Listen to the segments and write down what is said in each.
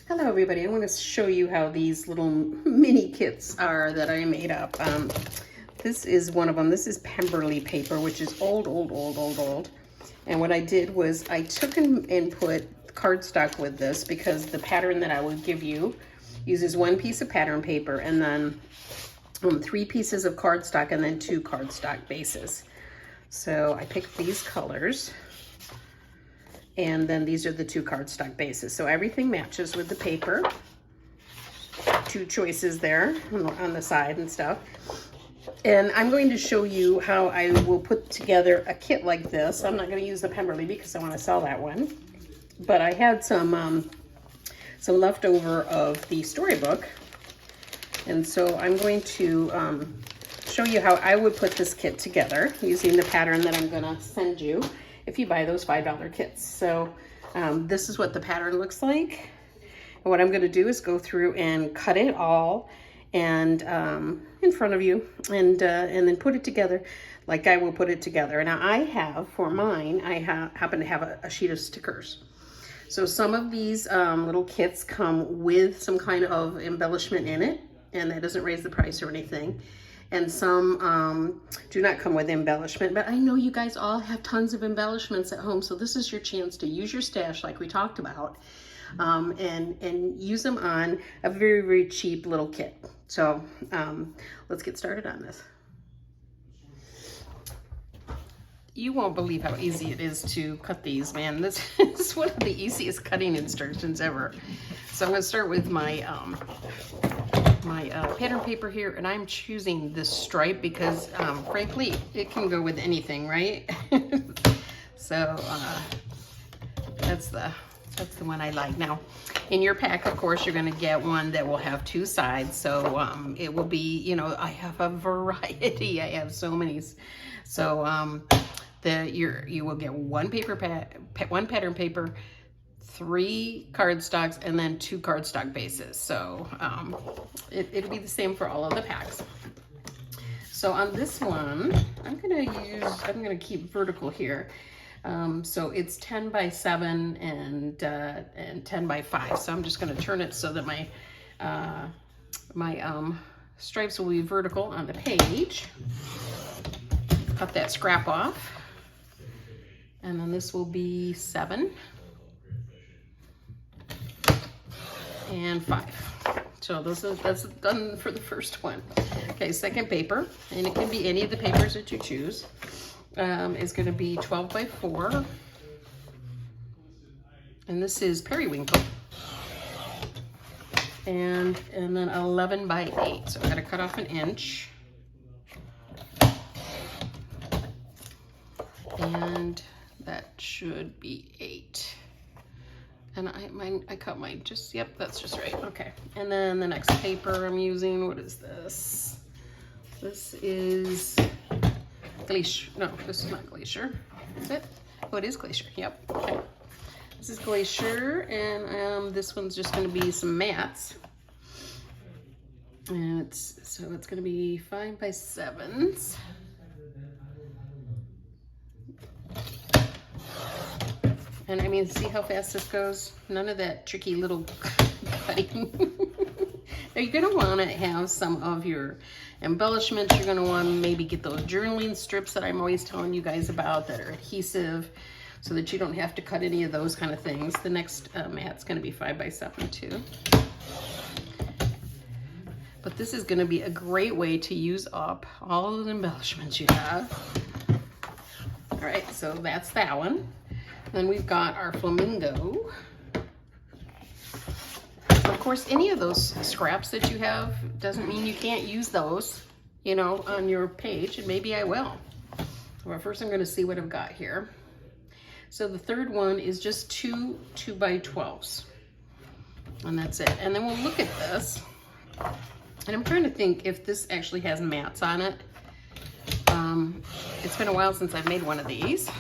Hello everybody, I want to show you how these little mini kits are that I made up. This is one of them. This is Pemberley paper, which is old. And what I did was I took and put cardstock with this because the pattern that I would give you uses one piece of pattern paper and then 3 pieces of cardstock and then 2 cardstock bases. So I picked these colors. And then these are the 2 cardstock bases. So everything matches with the paper. 2 choices there on the side and stuff. And I'm going to show you how I will put together a kit like this. I'm not going to use the Pemberley because I want to sell that one. But I had some leftover of the storybook. And so I'm going to show you how I would put this kit together using the pattern that I'm going to send you if you buy those $5 kits. So this is what the pattern looks like. And what I'm going to do is go through and cut it all and in front of you and then put it together like I will put it together. Now I have, for mine, I happen to have a sheet of stickers. So some of these little kits come with some kind of embellishment in it, and that doesn't raise the price or anything. And some do not come with embellishment, but I know you guys all have tons of embellishments at home, so this is your chance to use your stash like we talked about, and use them on a very cheap little kit. So let's get started on this. You won't believe how easy it is to cut these, man. This is one of the easiest cutting instructions ever. So I'm going to start with my pattern paper here, and I'm choosing this stripe because frankly it can go with anything, right? So that's the one I like. Now in your pack, of course, you're going to get one that will have 2 sides, so it will be, you know, I have a variety. I have so many. So you will get one pattern paper, 3 cardstocks, and then 2 cardstock bases. So it'll be the same for all of the packs. So on this one, I'm gonna keep vertical here. So it's 10 by 7 and 10 by 5. So I'm just gonna turn it so that my stripes will be vertical on the page. Cut that scrap off. And then this will be 7. And 5. So that's done for the first one. Okay, second paper, and it can be any of the papers that you choose. Is going to be 12 by 4, and this is periwinkle, and then 11 by 8. So I'm going to cut off 1 inch, and that should be 8. And I cut mine just, yep, that's just right. Okay. And then the next paper I'm using, what is this? This is Glacier. No, this is not Glacier. Is it? Oh, it is Glacier. Yep. Okay. This is Glacier, and this one's just going to be some mats. And it's going to be 5 by 7s. And I mean, see how fast this goes? None of that tricky little cutting. Now you're gonna wanna have some of your embellishments. You're gonna wanna maybe get those journaling strips that I'm always telling you guys about that are adhesive, so that you don't have to cut any of those kind of things. The next mat's gonna be 5 by 7 too. But this is gonna be a great way to use up all of the embellishments you have. All right, so that's that one. Then we've got our flamingo. Of course, any of those scraps that you have doesn't mean you can't use those, you know, on your page, and maybe I will. Well, first I'm going to see what I've got here. So the third one is just 2 by 12s, and that's it. And then we'll look at this, and I'm trying to think if this actually has mats on it. It's been a while since I've made one of these.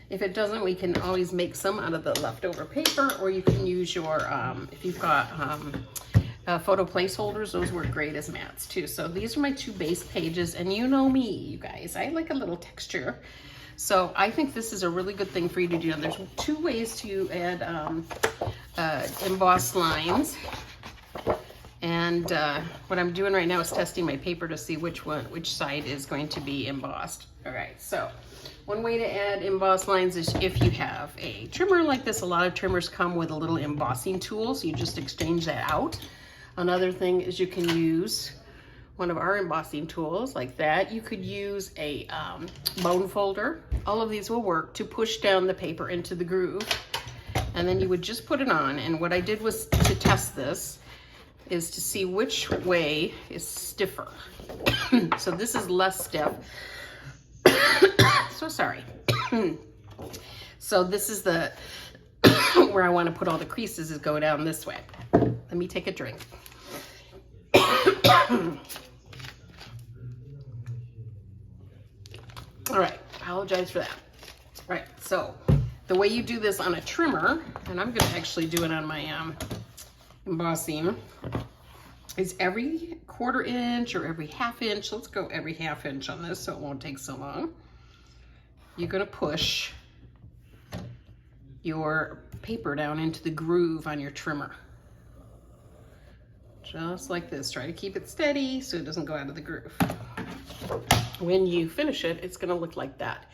If it doesn't, we can always make some out of the leftover paper, or you can use your, if you've got photo placeholders, those work great as mats too. So these are my 2 base pages, and you know me, you guys, I like a little texture. So I think this is a really good thing for you to do. And there's 2 ways to add embossed lines. And what I'm doing right now is testing my paper to see which side is going to be embossed. All right, so one way to add embossed lines is if you have a trimmer like this. A lot of trimmers come with a little embossing tool, so you just exchange that out. Another thing is you can use one of our embossing tools like that. You could use a bone folder. All of these will work to push down the paper into the groove. And then you would just put it on. And what I did was to test this is to see which way is stiffer. So this is less stiff. So sorry. So this is the where I want to put all the creases, is go down this way. Let me take a drink. All right, apologize for that. All right, so the way you do this on a trimmer, and I'm gonna actually do it on my embossing, is every 1/4 inch or every 1/2 inch. Let's go every 1/2 inch on this so it won't take so long. You're gonna push your paper down into the groove on your trimmer. Just like this. Try to keep it steady so it doesn't go out of the groove. When you finish it, it's gonna look like that.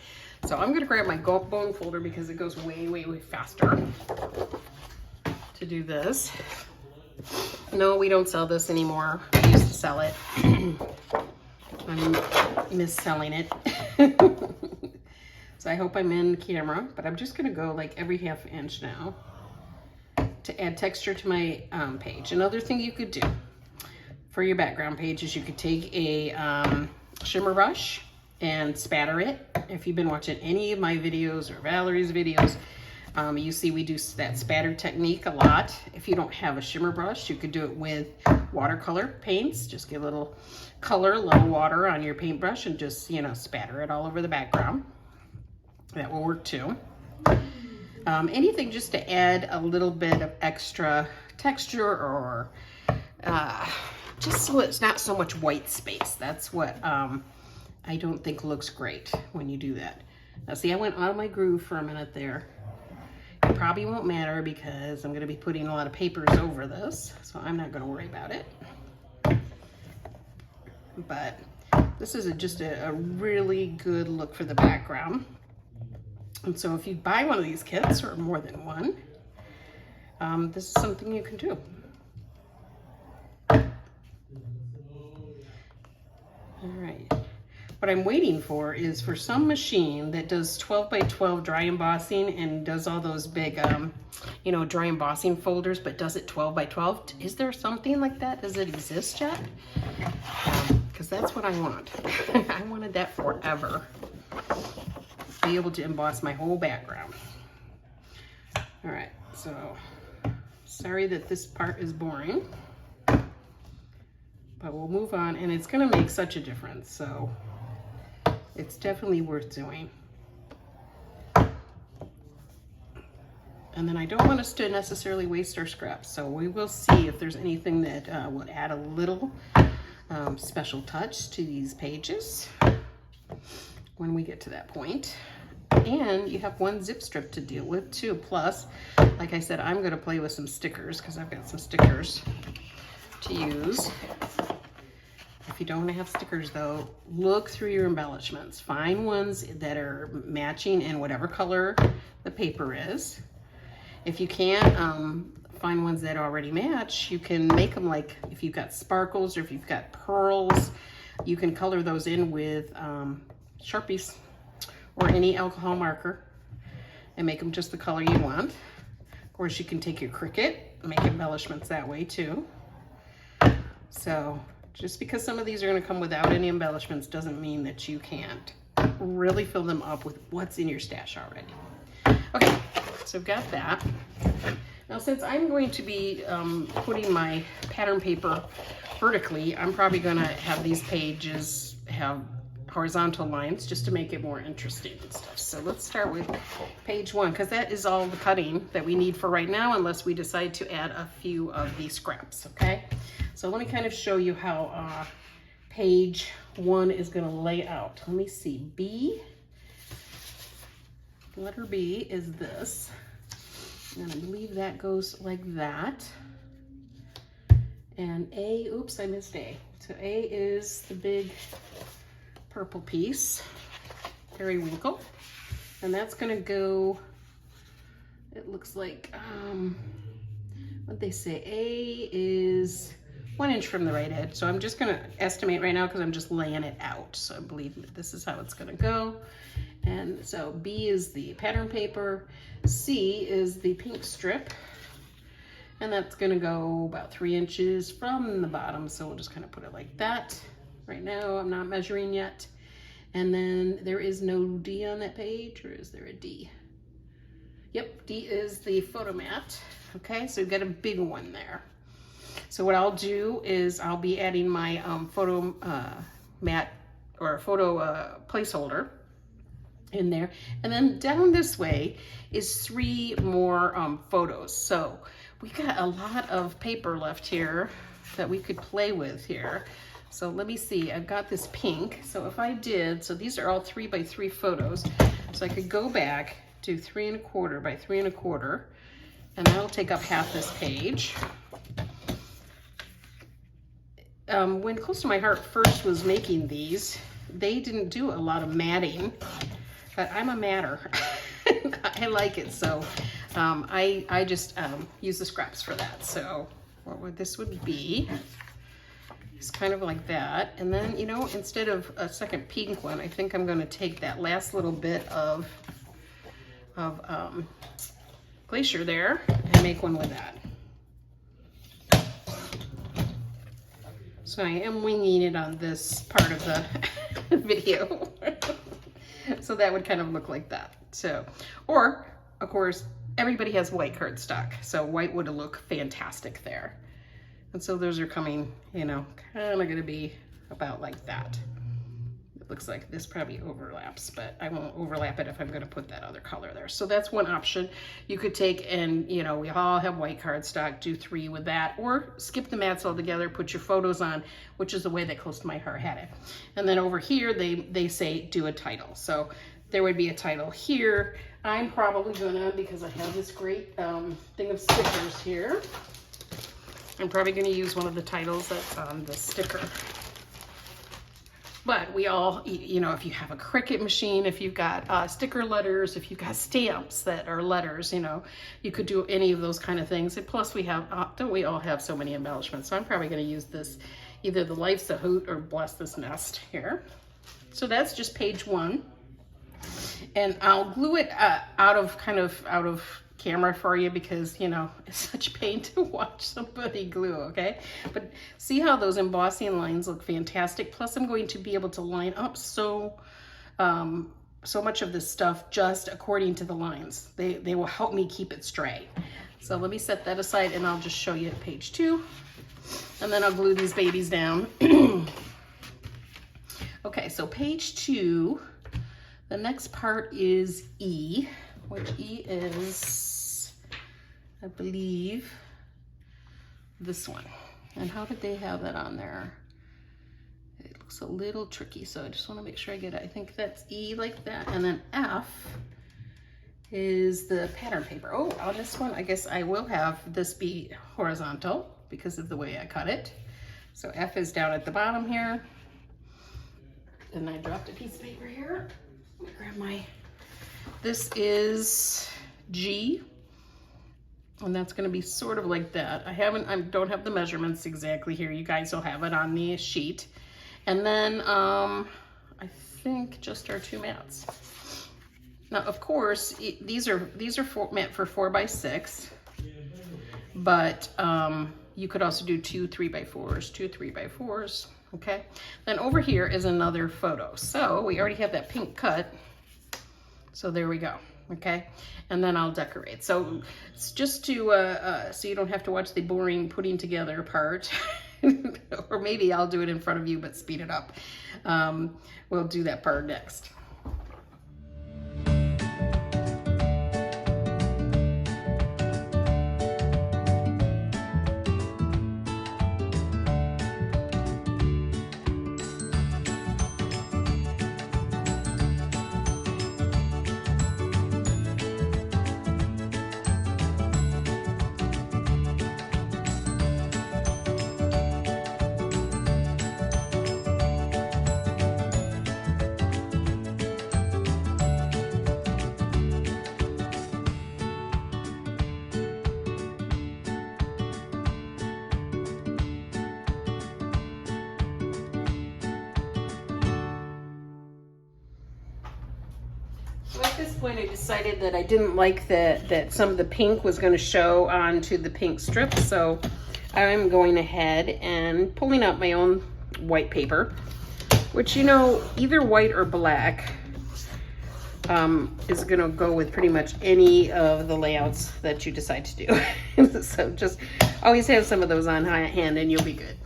So I'm gonna grab my bone folder because it goes way, way, way faster to do this. No, we don't sell this anymore. I used to sell it. I'm mis-selling it. So I hope I'm in camera, but I'm just gonna go like every 1/2 inch now to add texture to my page. Another thing you could do for your background page is you could take a shimmer brush and spatter it. If you've been watching any of my videos or Valerie's videos, you see we do that spatter technique a lot. If you don't have a shimmer brush, you could do it with watercolor paints. Just get a little color, a little water on your paintbrush and just, you know, spatter it all over the background. That will work too. Anything just to add a little bit of extra texture or just so it's not so much white space. That's what I don't think looks great when you do that. Now see, I went out of my groove for a minute there. It probably won't matter because I'm going to be putting a lot of papers over this, so I'm not going to worry about it. But this is just a really good look for the background. And so if you buy one of these kits, or more than one, this is something you can do. All right. What I'm waiting for is for some machine that does 12 by 12 dry embossing and does all those big, you know, dry embossing folders, but does it 12 by 12. Is there something like that? Does it exist yet? Because that's what I want. I wanted that forever. Be able to emboss my whole background. All right, so sorry that this part is boring, but we'll move on, and it's gonna make such a difference, so it's definitely worth doing. And then I don't want us to necessarily waste our scraps, so we will see if there's anything that would add a little special touch to these pages when we get to that point. And you have one zip strip to deal with too. Plus, like I said, I'm gonna play with some stickers because I've got some stickers to use. If you don't have stickers though, look through your embellishments. Find ones that are matching in whatever color the paper is. If you can't find ones that already match, you can make them like, if you've got sparkles or if you've got pearls, you can color those in with Sharpies or any alcohol marker and make them just the color you want. Of course, you can take your Cricut and make embellishments that way too. So just because some of these are going to come without any embellishments doesn't mean that you can't really fill them up with what's in your stash already. Okay, so I've got that. Now, since I'm going to be putting my pattern paper vertically, I'm probably going to have these pages have horizontal lines just to make it more interesting and stuff. So let's start with page 1, because that is all the cutting that we need for right now, unless we decide to add a few of these scraps, okay? So let me kind of show you how page 1 is going to lay out. Let me see. B, letter B is this. And I believe that goes like that. And A, oops, I missed A. So A is the big purple piece, periwinkle. And that's gonna go, it looks like, what'd they say? A is 1 inch from the right edge. So I'm just gonna estimate right now because I'm just laying it out. So I believe this is how it's gonna go. And so B is the pattern paper, C is the pink strip, and that's gonna go about 3 inches from the bottom. So we'll just kind of put it like that. Right now, I'm not measuring yet. And then there is no D on that page, or is there a D? Yep, D is the photo mat. Okay, so we've got a big one there. So what I'll do is I'll be adding my photo mat or photo placeholder in there. And then down this way is 3 more photos. So we got a lot of paper left here that we could play with here. So let me see, I've got this pink. So if I did, so these are all 3 by 3 photos. So I could go back, do 3 1/4 by 3 1/4, and that'll take up half this page. When Close to My Heart first was making these, they didn't do a lot of matting, but I'm a matter. I like it, so I just use the scraps for that. So what would this would be? It's kind of like that. And then, you know, instead of a second pink one, I think I'm going to take that last little bit of glacier there and make one with that. So I am winging it on this part of the video. So that would kind of look like that. So, or of course, everybody has white cardstock. So white would look fantastic there. And so those are coming, you know, kind of gonna be about like that. It looks like this probably overlaps, but I won't overlap it if I'm gonna put that other color there. So that's one option you could take, and you know, we all have white cardstock, do 3 with that, or skip the mats altogether, put your photos on, which is the way that Close to My Heart had it. And then over here, they say do a title. So there would be a title here. I'm probably gonna, because I have this great thing of stickers here, I'm probably gonna use one of the titles that's on the sticker. But we all, you know, if you have a Cricut machine, if you've got sticker letters, if you've got stamps that are letters, you know, you could do any of those kind of things. And plus we have, don't we all have so many embellishments? So I'm probably gonna use this, either the Life's a Hoot or Bless This Nest here. So that's just page 1. And I'll glue it out of camera for you because, you know, it's such a pain to watch somebody glue, okay? But see how those embossing lines look fantastic. Plus I'm going to be able to line up so much of this stuff just according to the lines. They will help me keep it straight. So let me set that aside and I'll just show you page 2. And then I'll glue these babies down. Okay, so page 2, the next part is E, which E is, I believe, this one. And how did they have that on there? It looks a little tricky, so I just want to make sure I get it. I think that's E like that. And then F is the pattern paper. Oh, on this one, I guess I will have this be horizontal because of the way I cut it. So F is down at the bottom here. And I dropped a piece of paper here. Let me grab my, this is G, and that's gonna be sort of like that. I don't have the measurements exactly here. You guys will have it on the sheet. And then I think just our 2 mats. Now, of course, these are meant for 4 by 6, but you could also do 2 3 by 4s, 2 3 by 4s. Okay, then over here is another photo. So we already have that pink cut. So there we go. Okay, and then I'll decorate. So it's just to, so you don't have to watch the boring putting together part. Or maybe I'll do it in front of you, but speed it up. We'll do that part next. So at this point, I decided that I didn't like that some of the pink was going to show onto the pink strip. So I'm going ahead and pulling out my own white paper, which, you know, either white or black is going to go with pretty much any of the layouts that you decide to do. So just always have some of those on hand and you'll be good.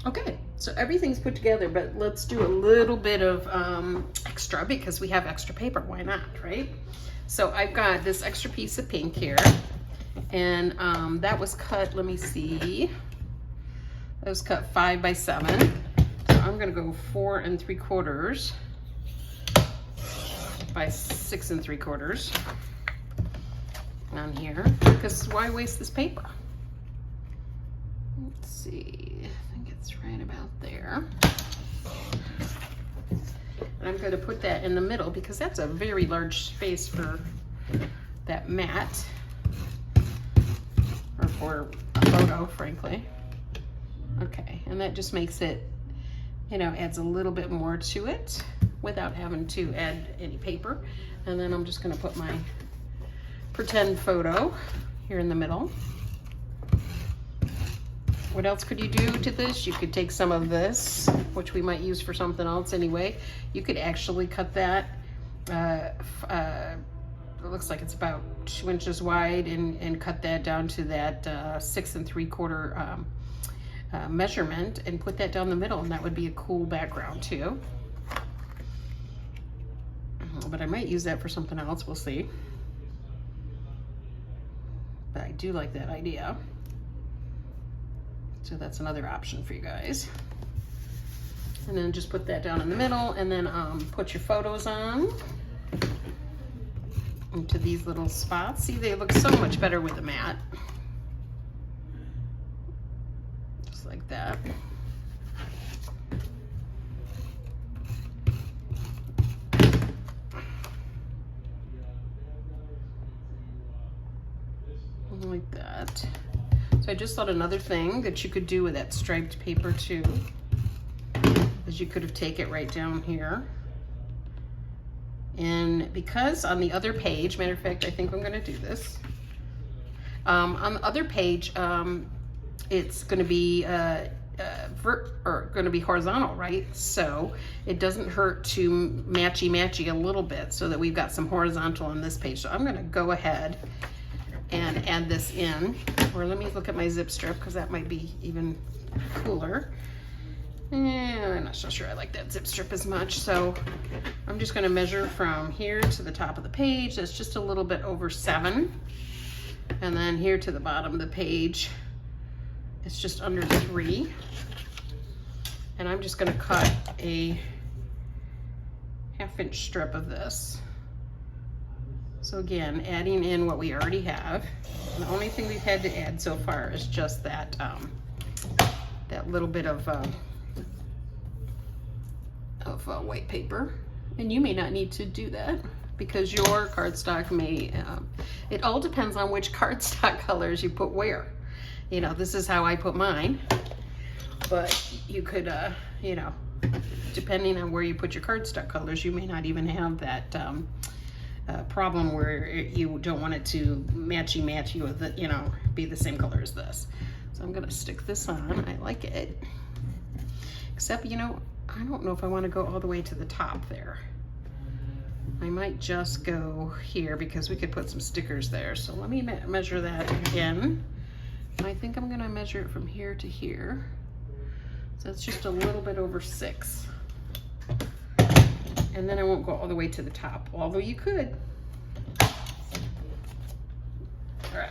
Okay, so everything's put together, but let's do a little bit of extra because we have extra paper. Why not, right? So I've got this extra piece of pink here, and that was cut, let me see, that was cut 5 by 7. So I'm gonna go 4 3/4 by 6 3/4 on here, because why waste this paper? Let's see, I think it's right about there. And I'm going to put that in the middle because that's a very large space for that mat, or for a photo, frankly. Okay, and that just makes it, you know, adds a little bit more to it without having to add any paper. And then I'm just going to put my pretend photo here in the middle. What else could you do to this? You could take some of this, which we might use for something else anyway. You could actually cut that, it looks like it's about 2 inches wide, and cut that down to that 6 3/4 measurement and put that down the middle, and that would be a cool background too. But I might use that for something else, we'll see. But I do like that idea. So that's another option for you guys. And then just put that down in the middle, and then put your photos on into these little spots. See, they look so much better with the mat. Just like that. Like that. So I just thought another thing that you could do with that striped paper too is you could have taken it right down here. And because on the other page, matter of fact, I think I'm going to do this. On the other page, it's going to be going to be horizontal, right? So it doesn't hurt to matchy a little bit, so that we've got some horizontal on this page. So I'm going to go ahead and add this in, or let me look at my zip strip because that might be even cooler. And I'm not so sure I like that zip strip as much, so I'm just going to measure from here to the top of the page. That's just a little bit over 7, and then here to the bottom of the page it's just under 3, and I'm just going to cut a 1/2 inch strip of this. So again, adding in what we already have. The only thing we've had to add so far is just that that little bit of white paper. And you may not need to do that because your cardstock may, it all depends on which cardstock colors you put where. You know, this is how I put mine, but you could, you know, depending on where you put your cardstock colors, you may not even have that problem where you don't want it to matchy with it, you know, be the same color as this. So I'm gonna stick this on. I like it, except, you know, I don't know if I want to go all the way to the top there. I might just go here because we could put some stickers there. So let me measure that again. I think I'm gonna measure it from here to here. So it's just a little bit over 6. And then I won't go all the way to the top, although you could. All right.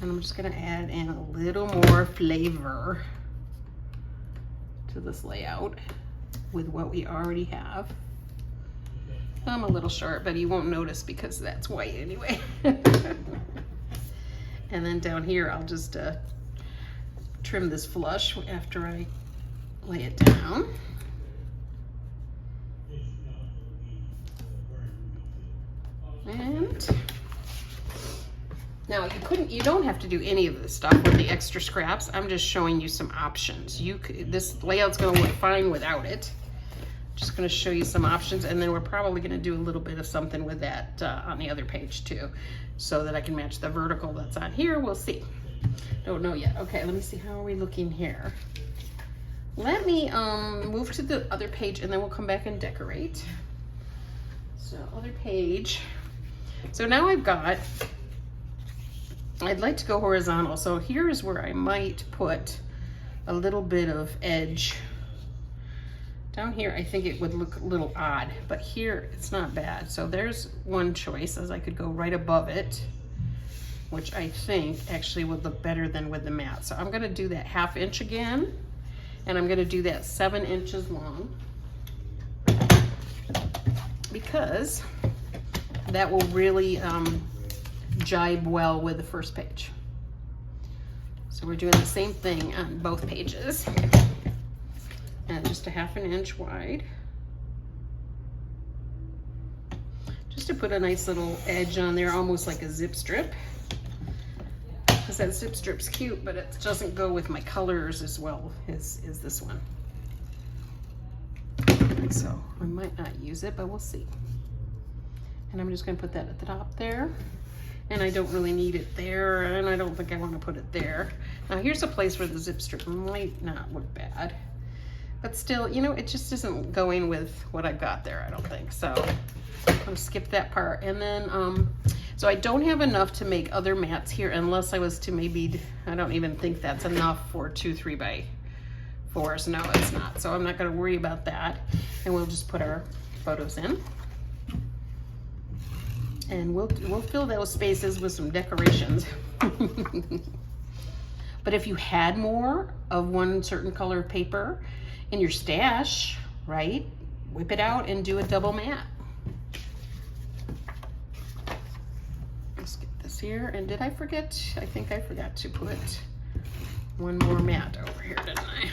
And I'm just gonna add in a little more flavor to this layout with what we already have. I'm a little short, but you won't notice because that's white anyway. And then down here, I'll just trim this flush after I lay it down. And now you don't have to do any of this stuff with the extra scraps. I'm just showing you some options. This layout's gonna look fine without it. Just gonna show you some options, and then we're probably gonna do a little bit of something with that on the other page too, so that I can match the vertical that's on here. We'll see. Don't know yet. Okay, let me see, how are we looking here? Let me move to the other page and then we'll come back and decorate. So other page. So now I'd like to go horizontal. So here's where I might put a little bit of edge. Down here, I think it would look a little odd, but here it's not bad. So there's one choice, as I could go right above it, which I think actually would look better than with the mat. So I'm gonna do that 1/2 inch again, and I'm gonna do that 7 inches long, because that will really jibe well with the first page. So we're doing the same thing on both pages. And just a 1/2 inch wide. Just to put a nice little edge on there, almost like a zip strip. Because that zip strip's cute, but it doesn't go with my colors as well as this one. So I might not use it, but we'll see. And I'm just gonna put that at the top there. And I don't really need it there, and I don't think I wanna put it there. Now here's a place where the zip strip might not look bad. But still, you know, it just isn't going with what I've got there, I don't think. So I'm gonna skip that part. And then, so I don't have enough to make other mats here unless I was to maybe, I don't even think that's enough for 2 3x4s. No, it's not. So I'm not gonna worry about that. And we'll just put our photos in. And we'll fill those spaces with some decorations. But if you had more of one certain color of paper in your stash, right, whip it out and do a double mat. Let's get this here. And did I forget? I think I forgot to put one more mat over here, didn't I?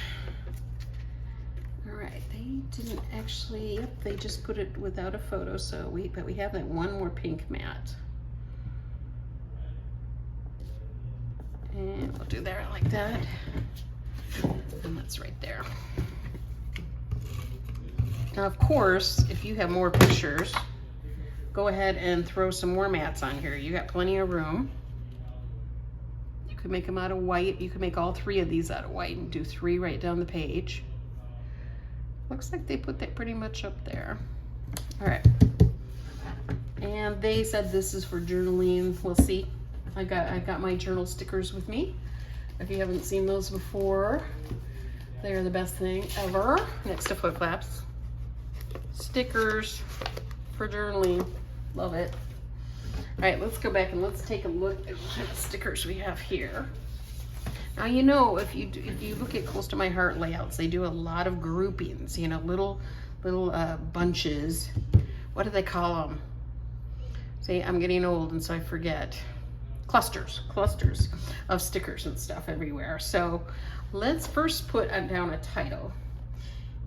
All right, they didn't actually, yep, they just put it without a photo, so but we have that one more pink mat. And we'll do that like that. And that's right there. Now, of course, if you have more pictures, go ahead and throw some more mats on here. You got plenty of room. You could make them out of white. You could make all 3 of these out of white and do 3 right down the page. Looks like they put that pretty much up there. All right. And they said this is for journaling. We'll see. I got my journal stickers with me. If you haven't seen those before, they are the best thing ever. Next to foot flaps. Stickers for journaling. Love it. All right, let's go back and let's take a look at what kind of stickers we have here. Now, you know, if you look at Close to My Heart layouts, they do a lot of groupings, you know, little bunches. What do they call them? See, I'm getting old and so I forget. Clusters of stickers and stuff everywhere. So let's first put down a title.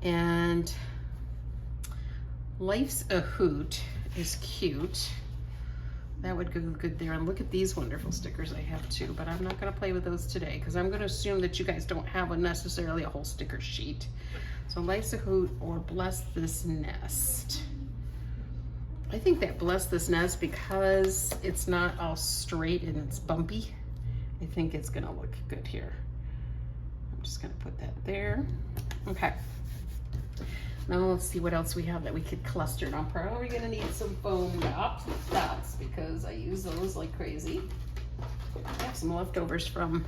And Life's a Hoot is cute. That would go good there. And look at these wonderful stickers I have too, but I'm not gonna play with those today because I'm gonna assume that you guys don't have necessarily a whole sticker sheet. So Life's a Hoot or Bless This Nest. I think that Bless This Nest, because it's not all straight and it's bumpy, I think it's gonna look good here. I'm just gonna put that there. Okay. Now let's see what else we have that we could cluster. And I'm probably gonna need some foam dots because I use those like crazy. I have some leftovers from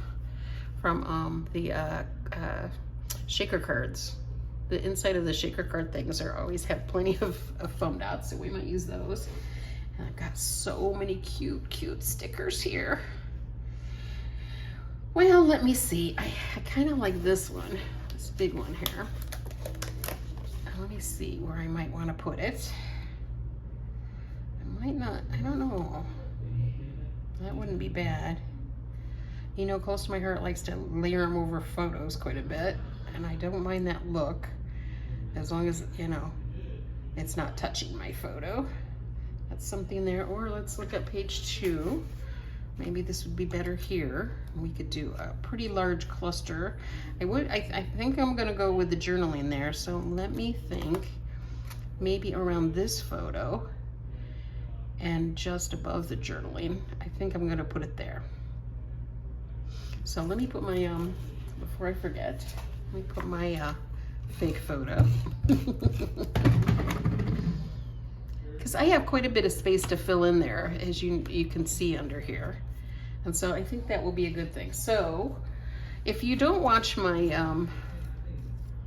the shaker cards. The inside of the shaker card things always have plenty of foam dots, so we might use those. And I've got so many cute stickers here. Well, let me see. I kind of like this one, this big one here. Let me see where I might want to put it. I might not, I don't know. That wouldn't be bad. You know, Close to My Heart likes to layer them over photos quite a bit, and I don't mind that look, as long as, you know, it's not touching my photo. That's something there. Or let's look at page 2. Maybe this would be better here. We could do a pretty large cluster. I think I'm gonna go with the journaling there. So let me think, maybe around this photo and just above the journaling. I think I'm gonna put it there. So let me put my, before I forget, let me put my fake photo. Because I have quite a bit of space to fill in there, as you can see under here. And so I think that will be a good thing. So if you don't watch my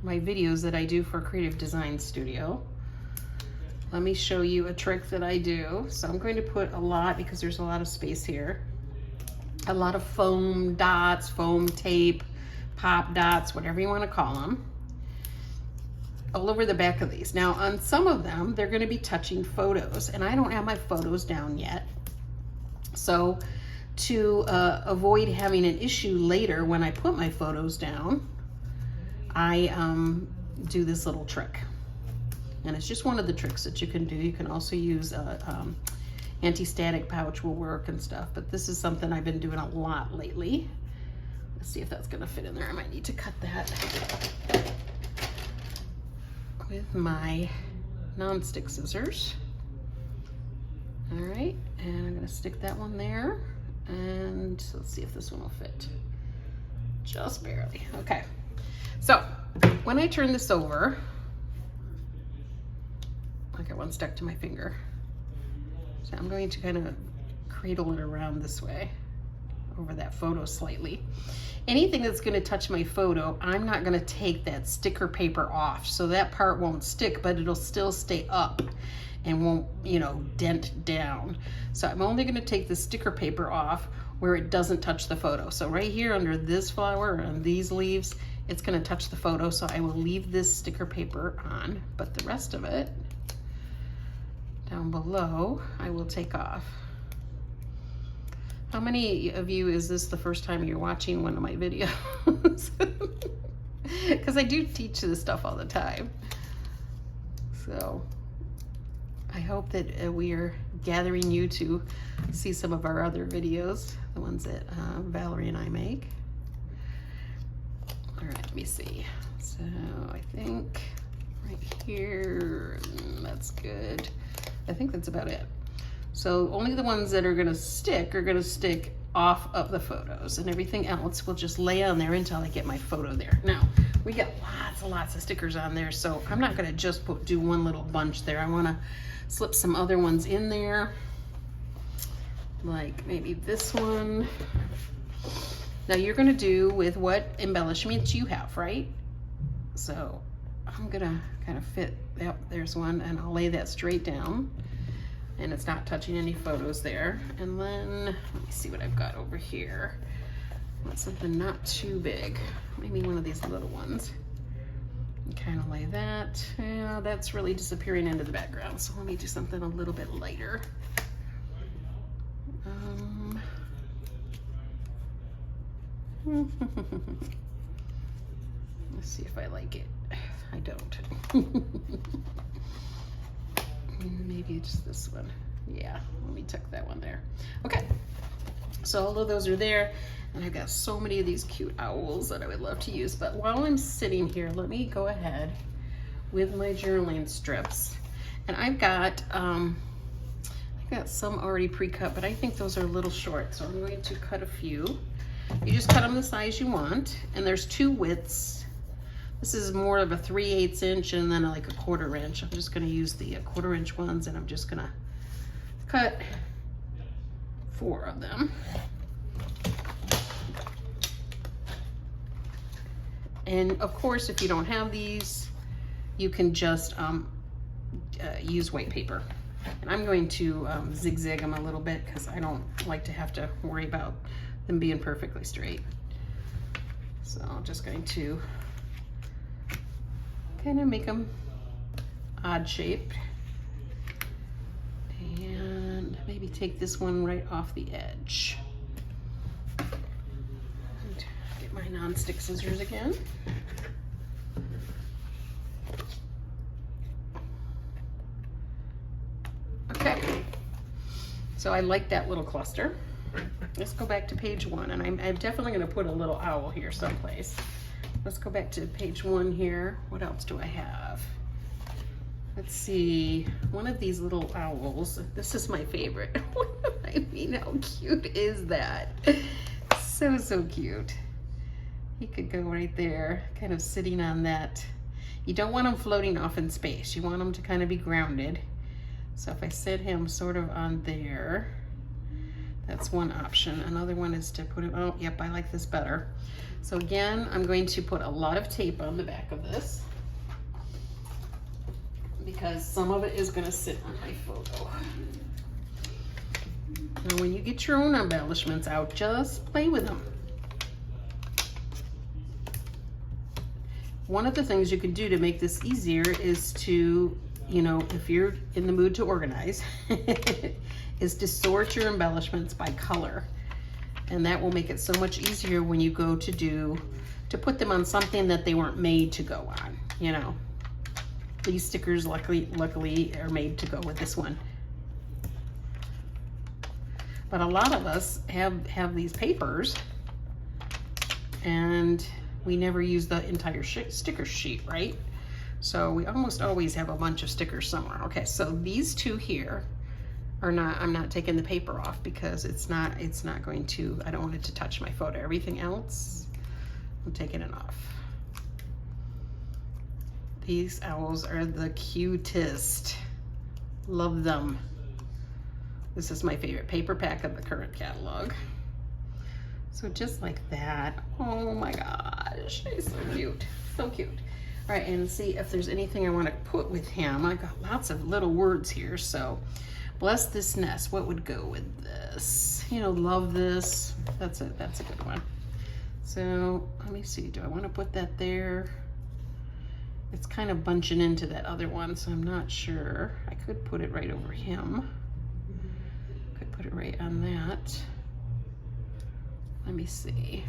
my videos that I do for Creative Design Studio, let me show you a trick that I do. So I'm going to put a lot, because there's a lot of space here, a lot of foam dots, foam tape, pop dots, whatever you want to call them, all over the back of these. Now on some of them, they're going to be touching photos, and I don't have my photos down yet. So to avoid having an issue later when I put my photos down, I do this little trick. And it's just one of the tricks that you can do. You can also use anti-static pouch will work and stuff, but this is something I've been doing a lot lately. Let's see if that's gonna fit in there. I might need to cut that with my non-stick scissors. All right, and I'm gonna stick that one there. And let's see if this one will fit. Just barely. Okay. So when I turn this over, I got one stuck to my finger. So I'm going to kind of cradle it around this way over that photo slightly. Anything that's going to touch my photo, I'm not going to take that sticker paper off. So that part won't stick, but it'll still stay up and won't, you know, dent down. So I'm only going to take the sticker paper off where it doesn't touch the photo. So right here under this flower and these leaves, it's going to touch the photo. So I will leave this sticker paper on, but the rest of it down below, I will take off. How many of you is this the first time you're watching one of my videos? Because I do teach this stuff all the time. So I hope that we are gathering you to see some of our other videos, the ones that Valerie and I make. All right, let me see. So I think right here, that's good. I think that's about it. So only the ones that are gonna stick off of the photos, and everything else will just lay on there until I get my photo there. Now, we got lots and lots of stickers on there, so I'm not gonna just do one little bunch there. I wanna slip some other ones in there, like maybe this one. Now you're gonna do with what embellishments you have, right? So I'm gonna kind of fit, yep, there's one, and I'll lay that straight down, and it's not touching any photos there. And then let me see what I've got over here. I want something not too big, maybe one of these little ones. And kind of lay that. Yeah, that's really disappearing into the background, so let me do something a little bit lighter. Let's see if I like it. I don't. Maybe it's this one. Yeah, let me tuck that one there. Okay, so all of those are there, and I've got so many of these cute owls that I would love to use. But while I'm sitting here, let me go ahead with my journaling strips. And I've got some already pre-cut, but I think those are a little short, so I'm going to cut a few. You just cut them the size you want, and there's two widths. This is more of a 3/8 inch and then like a 1/4 inch. I'm just gonna use the 1/4 inch ones, and I'm just gonna cut 4 of them. And of course, if you don't have these, you can just use white paper. And I'm going to zigzag them a little bit because I don't like to have to worry about them being perfectly straight. So I'm just going to kind of make them odd shaped. And maybe take this one right off the edge. And get my non-stick scissors again. Okay, so I like that little cluster. Let's go back to page 1, and I'm definitely going to put a little owl here someplace. Let's go back to page 1 here. What else do I have? Let's see, one of these little owls. This is my favorite. I mean, how cute is that? So, so cute. He could go right there, kind of sitting on that. You don't want him floating off in space. You want him to kind of be grounded. So if I set him sort of on there, that's one option. Another one is to put him, oh, yep, I like this better. So again, I'm going to put a lot of tape on the back of this because some of it is going to sit on my photo. Now when you get your own embellishments out, just play with them. One of the things you can do to make this easier is to, you know, if you're in the mood to organize, is to sort your embellishments by color. And that will make it so much easier when you go to put them on something that they weren't made to go on, you know. These stickers luckily are made to go with this one. But a lot of us have these papers and we never use the entire sticker sheet, right? So we almost always have a bunch of stickers somewhere. Okay, so these two here are not, I'm not taking the paper off because it's not going to, I don't want it to touch my photo. Everything else, I'm taking it off. These owls are the cutest. Love them. This is my favorite paper pack of the current catalog. So just like that. Oh my gosh, he's so cute, so cute. All right, and see if there's anything I want to put with him. I got lots of little words here. So, bless this nest. What would go with this? You know, love this. That's a good one. So let me see. Do I want to put that there? It's kind of bunching into that other one, so I'm not sure. I could put it right over him. Could put it right on that. Let me see.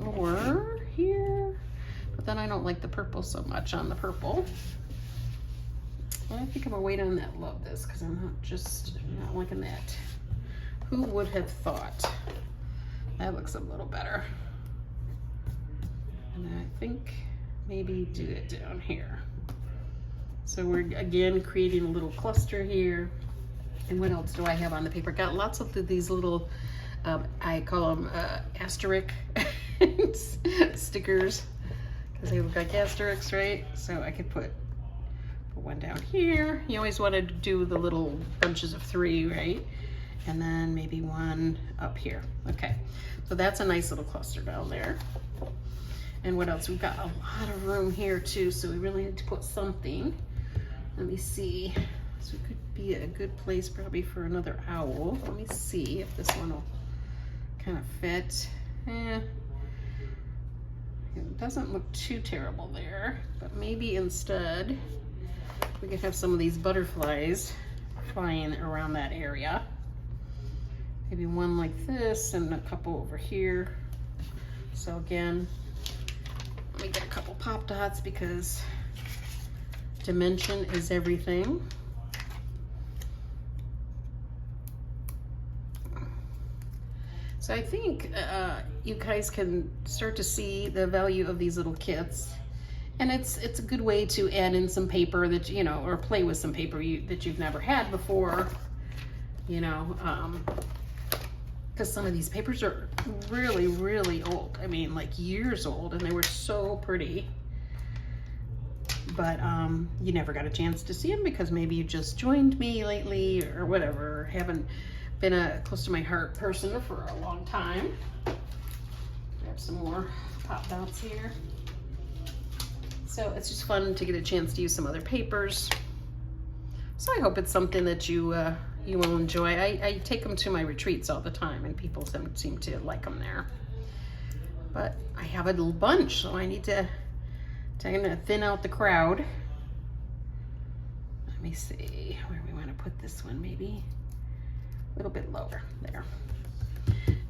Or here. But then I don't like the purple so much on the purple. I think I'm gonna wait on that love this because I'm not liking that. Who would have thought? That looks a little better. And I think maybe do it down here. So we're again creating a little cluster here. And what else do I have on the paper? Got lots of these little, I call them asterisk stickers. Because they look like asterisks, right? So I could put one down here. You always want to do the little bunches of 3, right? And then maybe one up here. Okay, so that's a nice little cluster down there. And what else? We've got a lot of room here too, so we really need to put something. Let me see. So it could be a good place probably for another owl. Let me see if this one will kind of fit. It doesn't look too terrible there, but maybe instead we could have some of these butterflies flying around that area. Maybe one like this and a couple over here. So again, let me get a couple pop dots because dimension is everything. So I think you guys can start to see the value of these little kits, and it's a good way to add in some paper that, you know, or play with some paper that you've never had before, you know, because some of these papers are really, really old. I mean, like years old, and they were so pretty. but you never got a chance to see them because maybe you just joined me lately or whatever, or haven't been a close to my heart person for a long time. Grab some more Pop Dots here. So it's just fun to get a chance to use some other papers. So I hope it's something that you you will enjoy. I take them to my retreats all the time, and people seem to like them there. But I have a little bunch, so I need to kind of thin out the crowd. Let me see where we want to put this one, maybe a little bit lower there.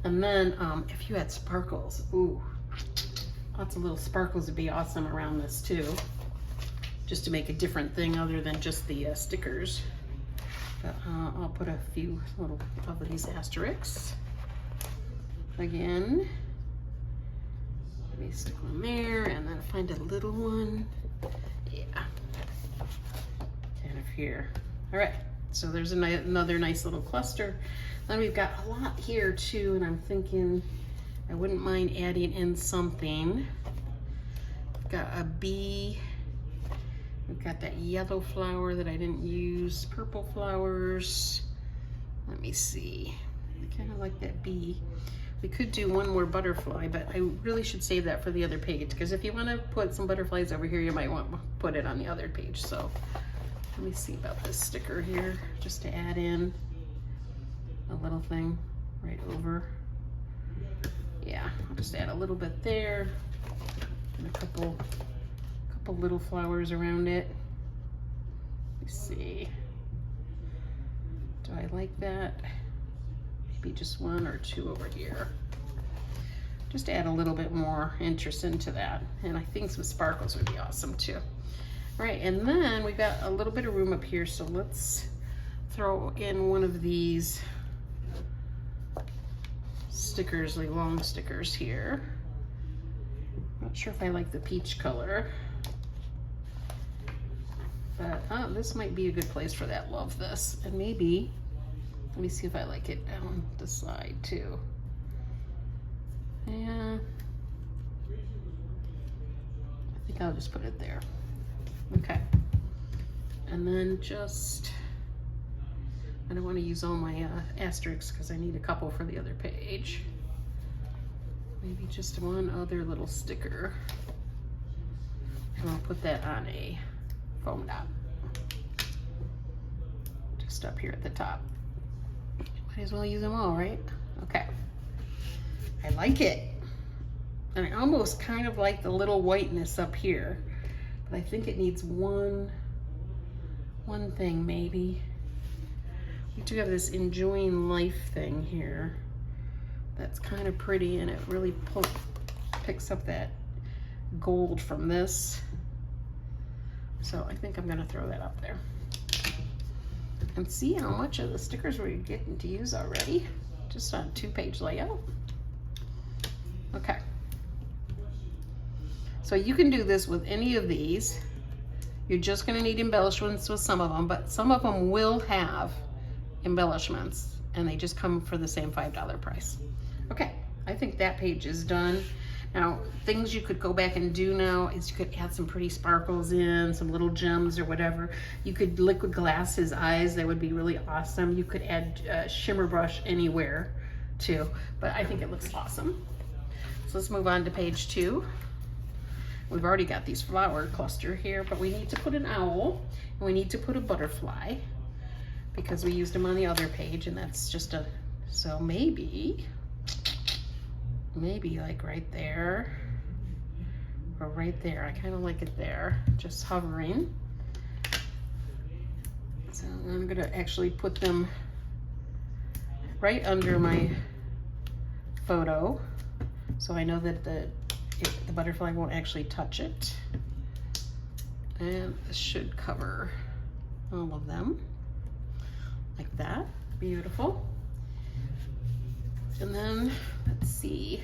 And then if you had sparkles, ooh, lots of little sparkles would be awesome around this too, just to make a different thing other than just the stickers. But I'll put a few little of these asterisks again. Let me stick one there, and then find a little one. Yeah, kind of here. All right, so there's another nice little cluster. Then we've got a lot here too, and I'm thinking I wouldn't mind adding in something. We've got a bee. We've got that yellow flower that I didn't use, purple flowers. Let me see. I kind of like that bee. We could do one more butterfly, but I really should save that for the other page, because if you want to put some butterflies over here, you might want to put it on the other page. So let me see about this sticker here, just to add in a little thing right over. Yeah, I'll just add a little bit there, and a couple little flowers around it. Let's see. Do I like that? Maybe just one or two over here. Just to add a little bit more interest into that. And I think some sparkles would be awesome too. All right, and then we got a little bit of room up here, so let's throw in one of these stickers, like long stickers here. Not sure if I like the peach color, but this might be a good place for that. Love this. And maybe, let me see if I like it down the side too. Yeah, I think I'll just put it there. Okay. And then just, I don't want to use all my asterisks because I need a couple for the other page. Maybe just one other little sticker. And I'll put that on a foam dot. Just up here at the top. Might as well use them all, right? Okay. I like it. And I almost kind of like the little whiteness up here. But I think it needs one thing maybe. We do have this enjoying life thing here. That's kind of pretty, and it really picks up that gold from this. So I think I'm gonna throw that up there. And see how much of the stickers we're getting to use already, just on 2-page layout. Okay. So you can do this with any of these. You're just gonna need embellishments with some of them, but some of them will have embellishments, and they just come for the same $5 price. Okay, I think that page is done. Now, things you could go back and do now is you could add some pretty sparkles in, some little gems or whatever. You could liquid glass his eyes, that would be really awesome. You could add shimmer brush anywhere too, but I think it looks awesome. So let's move on to page 2. We've already got these flower cluster here, but we need to put an owl, and we need to put a butterfly, because we used them on the other page, and that's just a, so maybe like right there, or right there. I kind of like it there, just hovering. So I'm gonna actually put them right under my photo, so I know that the butterfly won't actually touch it. And this should cover all of them, like that. Beautiful. And then, let's see.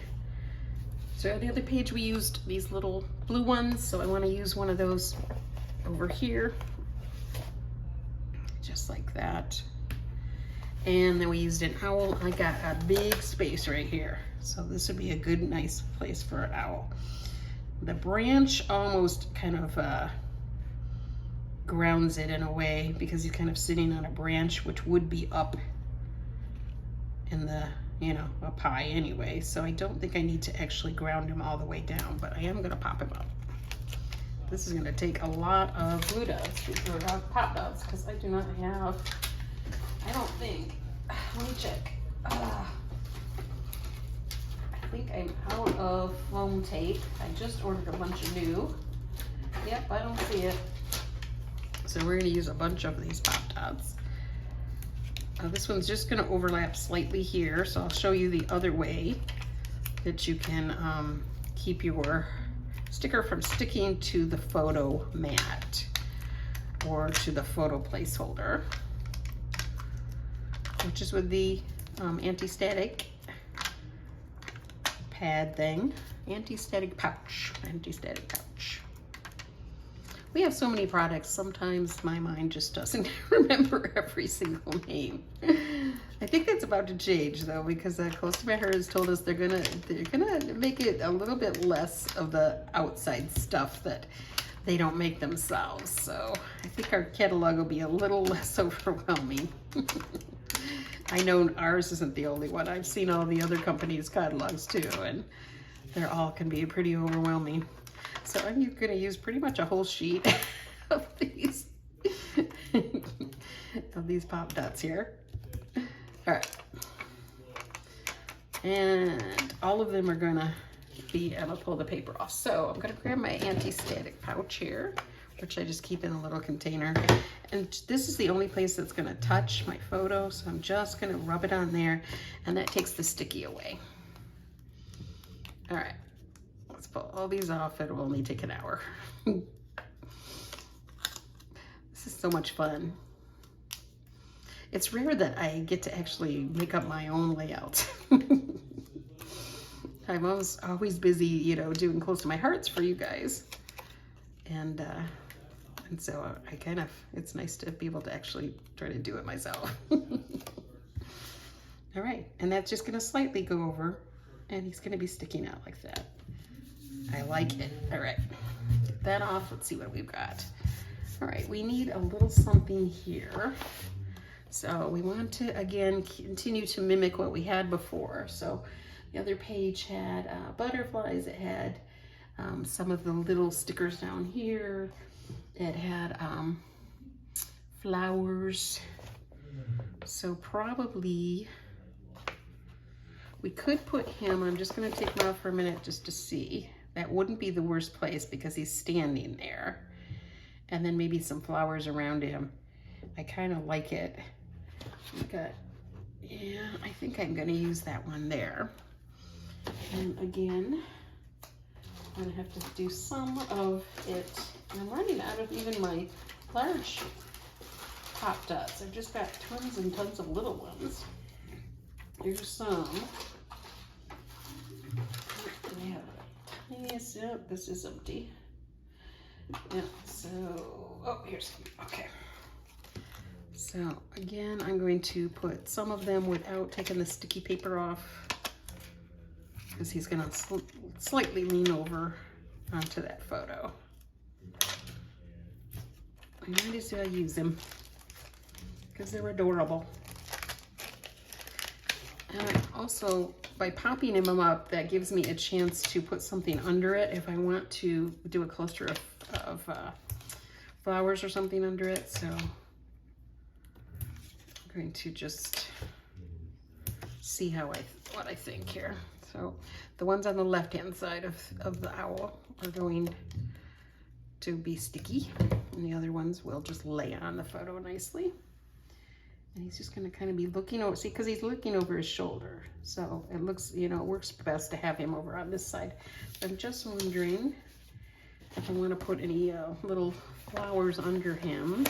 So on the other page we used these little blue ones, so I want to use one of those over here. Just like that. And then we used an owl. I got a big space right here, so this would be a good, nice place for an owl. The branch almost kind of grounds it in a way, because he's kind of sitting on a branch, which would be up in the, you know, up high anyway. So I don't think I need to actually ground him all the way down, but I am gonna pop him up. This is gonna take a lot of glue dots, or pop dots, because I do not have, I don't think, let me check. I think I'm out of foam tape. I just ordered a bunch of new. Yep, I don't see it. So we're gonna use a bunch of these pop dots. This one's just gonna overlap slightly here, so I'll show you the other way that you can keep your sticker from sticking to the photo mat or to the photo placeholder, which is with the anti-static pad thing, anti-static pouch. We have so many products, sometimes my mind just doesn't remember every single name. I think that's about to change though, because Close to My Heart has told us they're gonna make it a little bit less of the outside stuff that they don't make themselves. So I think our catalog will be a little less overwhelming. I know ours isn't the only one. I've seen all the other companies' catalogs too, and they're all can be pretty overwhelming. So I'm going to use pretty much a whole sheet of these pop dots here. All right, and all of them are going to be, I'm going to pull the paper off. So I'm going to grab my anti-static pouch here, which I just keep in a little container. And this is the only place that's going to touch my photo, so I'm just going to rub it on there, and that takes the sticky away. All right. Let's pull all these off. It'll only take an hour. This is so much fun. It's rare that I get to actually make up my own layout. I'm always busy, you know, doing Close to My Hearts for you guys. And so I kind of, it's nice to be able to actually try to do it myself. All right, and that's just gonna slightly go over, and he's gonna be sticking out like that. I like it. All right, get that off. Let's see what we've got. All right, we need a little something here. So we want to, again, continue to mimic what we had before. So the other page had butterflies. It had some of the little stickers down here. It had flowers. So probably we could put him, I'm just going to take him out for a minute just to see. That wouldn't be the worst place because he's standing there. And then maybe some flowers around him. I kind of like it. Yeah, I think I'm going to use that one there. And again, I'm going to have to do some of it. I'm running out of even my large pop dots. I've just got tons and tons of little ones. Here's some. Yeah. Yes, yep, this is empty. Yeah, so, oh, here's some. Okay. So, again, I'm going to put some of them without taking the sticky paper off, because he's going to slightly lean over onto that photo. I might as well use them, because they're adorable. And also, by popping him up, that gives me a chance to put something under it if I want to do a cluster of flowers or something under it. So I'm going to just see what I think here. So the ones on the left-hand side of the owl are going to be sticky, and the other ones will just lay on the photo nicely. And he's just going to kind of be looking over, see, because he's looking over his shoulder. So it looks, you know, it works best to have him over on this side. I'm just wondering if I want to put any little flowers under him,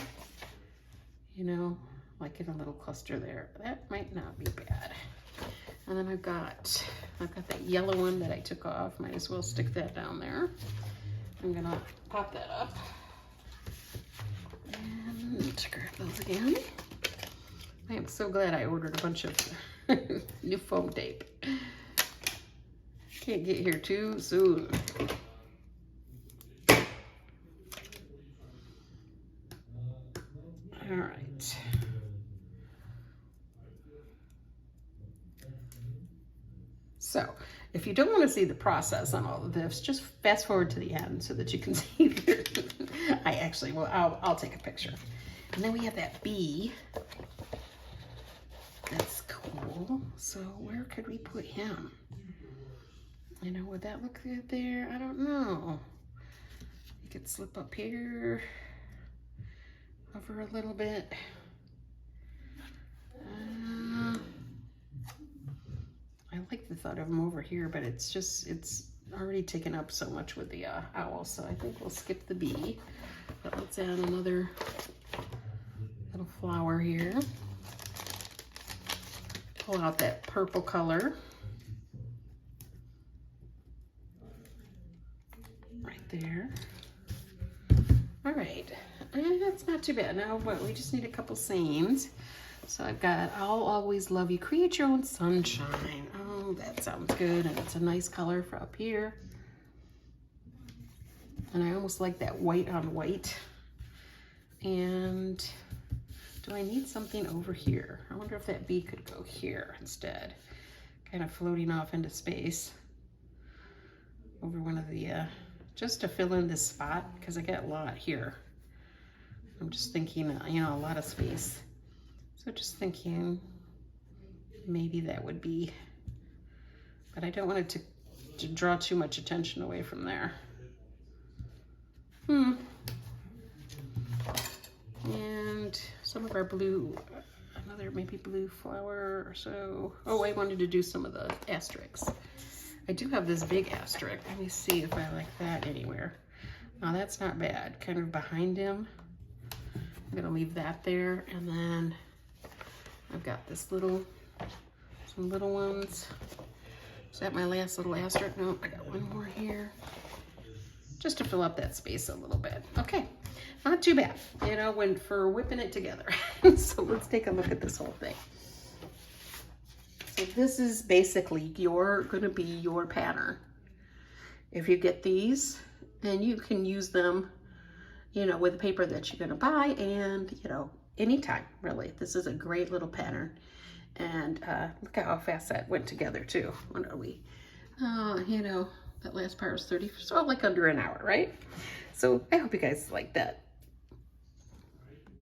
you know, like in a little cluster there. That might not be bad. And then I've got that yellow one that I took off. Might as well stick that down there. I'm going to pop that up. And to grab those again. I am so glad I ordered a bunch of new foam tape. Can't get here too soon. So if you don't want to see the process on all of this, just fast forward to the end so that you can see. I actually will, I'll take a picture. And then we have that bee. That's cool. So where could we put him? You know, would that look good there? I don't know. You could slip up here, over a little bit. I like the thought of him over here, but it's just, it's already taken up so much with the owl, so I think we'll skip the bee. But let's add another little flower here. Pull out that purple color. Right there. All right, and that's not too bad. Now what, we just need a couple sayings. So I've got, I'll always love you, create your own sunshine. Oh, that sounds good, and it's a nice color for up here. And I almost like that white on white. And do I need something over here? I wonder if that bee could go here instead. Kind of floating off into space. Over one of the, just to fill in this spot, because I got a lot here. I'm just thinking, you know, a lot of space. So just thinking maybe that would be, but I don't want it to draw too much attention away from there. And some of our blue, another maybe blue flower or so. Oh, I wanted to do some of the asterisks. I do have this big asterisk. Let me see if I like that anywhere. Now that's not bad. Kind of behind him. I'm gonna leave that there, and then I've got this little, some little ones. Is that my last little asterisk? No, I got one more here. Just to fill up that space a little bit. Okay, not too bad, you know, when for whipping it together. So let's take a look at this whole thing. So this is basically gonna be your pattern. If you get these, then you can use them, you know, with the paper that you're gonna buy, and, you know, anytime, really. This is a great little pattern. And look at how fast that went together too. What are we? You know, that last part was 30, so like under an hour, right? So I hope you guys like that.